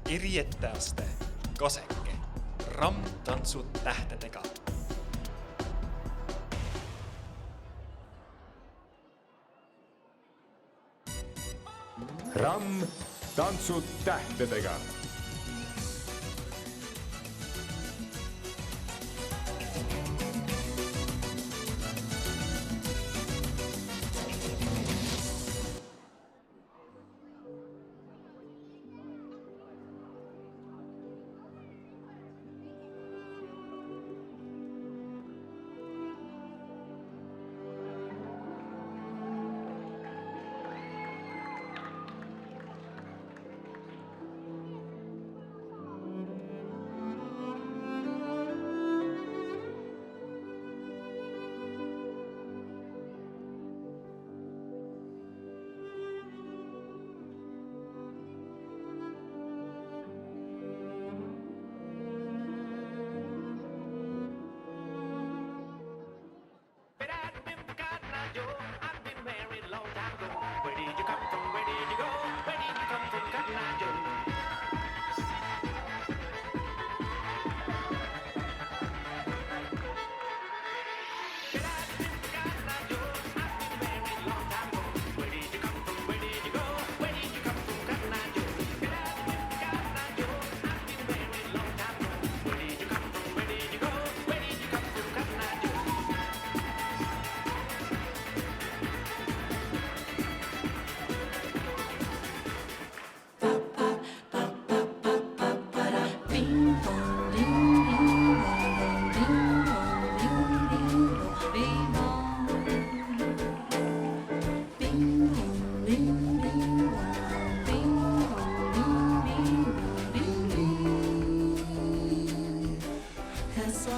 Kirjettäjäste, Koseke, Ram-tantsut tähtetega. Ramm, tantsud tähtedega.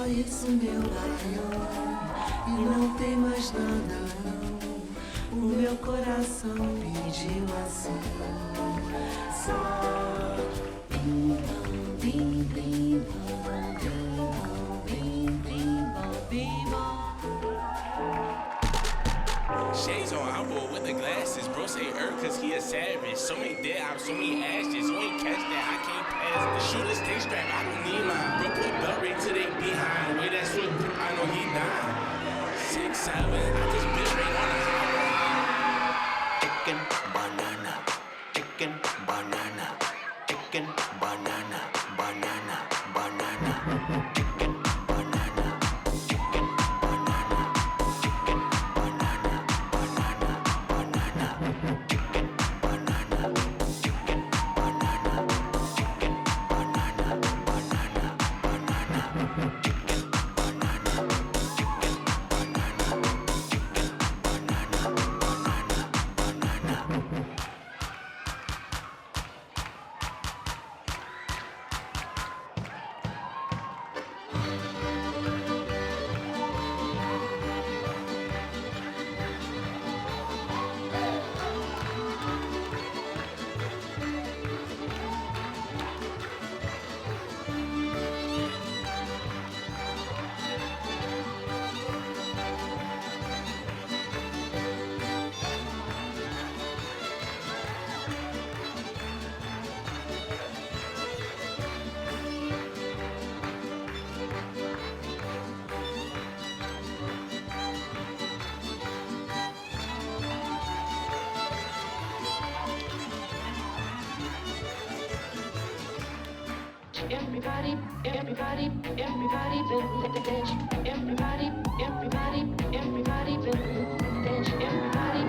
Isso, meu baião, e não tem mais nada não. O meu coração pediu assim, só bim bom, bim bim bom, bim bom, bim bom. Shades on, I roll with the glasses. Bro say cause he a savage. So many dead ops, so many ashes. You ain't catch that, I can't pass the shooter stay strapped, I don't need mine. Bro put belt right to they behind. Way that swift, I know he dying. 6'7", I just bit right on the highway. Chicken banana, chicken banana, chicken banana, banana, banana. Chicken banana, chicken banana, chicken banana, banana, banana. Chicken banana, chicken banana, chicken banana, banana, banana. Chicken banana, chicken banana, chicken banana, banana, banana. Everybody, everybody, everybody, dance. Everybody, everybody, everybody, dance. Everybody.